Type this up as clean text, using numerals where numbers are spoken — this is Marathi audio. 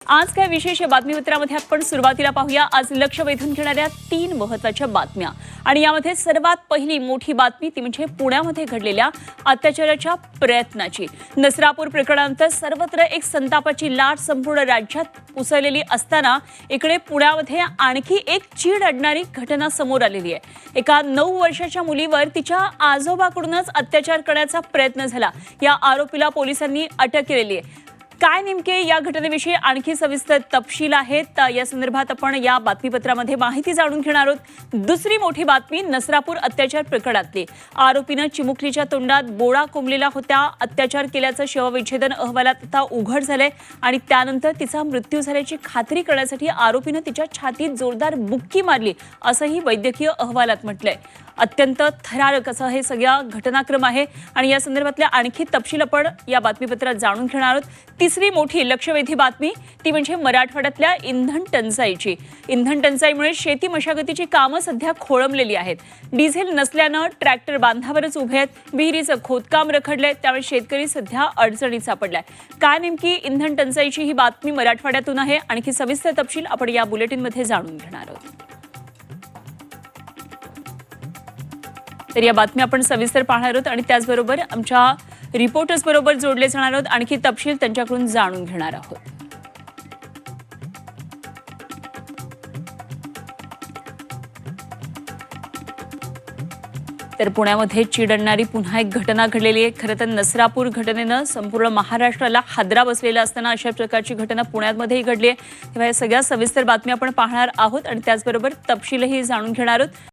आज काय विशेष बातमीपत्रामध्ये आपण सुरुवातीला पाहूया आज लक्ष वेधून घेणाऱ्या 3 महत्त्वाच्या बातम्या आणि यामध्ये सर्वात पहिली मोठी बातमी ती म्हणजे पुण्यामध्ये घडलेल्या अत्याचाराच्या प्रयत्नाची। नसरापूर प्रकरणानंतर सर्वत्र एक संतापाची लाट संपूर्ण राज्यात उसळलेली असताना इकडे पुण्यामध्ये आणखी एक चीड अडणारी घटना समोर आलेली आहे। एका 9 वर्षाच्या मुलीवर तिच्या आजोबाकडूनच अत्याचार करण्याचा प्रयत्न झाला। या आरोपीला पोलिसांनी अटक केलेली आहे। काय नेमके या घटनेविषयी आणखी सविस्तर तपशील आहेत या संदर्भात आपण या बातमीपत्रामध्ये माहिती जाणून घेणार आहोत। दुसरी मोठी बातमी नसरापूर अत्याचार प्रकरणातली। आरोपीने चिमुकलीच्या तोंडात बोळा कोंबलेला होता। अत्याचार केल्याचं शवविच्छेदन अहवालात आता उघड झालंय आणि त्यानंतर तिचा मृत्यू झाल्याची खात्री करण्यासाठी आरोपीने तिच्या छातीत जोरदार बुक्की मारली असंही वैद्यकीय अहवालात म्हटलंय। अत्यंत थरारक असं हे सगळा घटनाक्रम आहे आणि या संदर्भातल्या आणखी तपशील आपण या बातमीपत्रात जाणून घेणार आहोत। तिसरी मोठी लक्षवेधी बातमी ती म्हणजे मराठवाड्यातल्या इंधन टंचाईची। इंधन टंचाईमुळे शेती मशागतीची कामं सध्या खोळंबलेली आहेत। डिझेल नसल्यानं ट्रॅक्टर बांधावरच उभे आहेत। विहिरीचं खोदकाम रखडलंय त्यामुळे शेतकरी सध्या अडचणीत सापडलाय। काय नेमकी इंधन टंचाईची ही बातमी मराठवाड्यातून आहे आणखी सविस्तर तपशील आपण या बुलेटिनमध्ये जाणून घेणार आहोत। तर या बातमी आपण सविस्तर पाहणार आहोत आणि त्याचबरोबर आमच्या रिपोर्टर्स बरोबर जोडले जाणार आहोत। आणखी तपशील त्यांच्याकडून जाणून घेणार आहोत। तर पुण्यामध्ये चिडणारी पुन्हा एक घटना घडलेली आहे। खरं तर नसरापूर घटनेनं संपूर्ण महाराष्ट्राला हादरा बसलेला असताना अशा प्रकारची घटना पुण्यामध्येही घडली आहे। तेव्हा या सगळ्या सविस्तर बातम्या आपण पाहणार आहोत आणि त्याचबरोबर तपशीलही जाणून घेणार आहोत।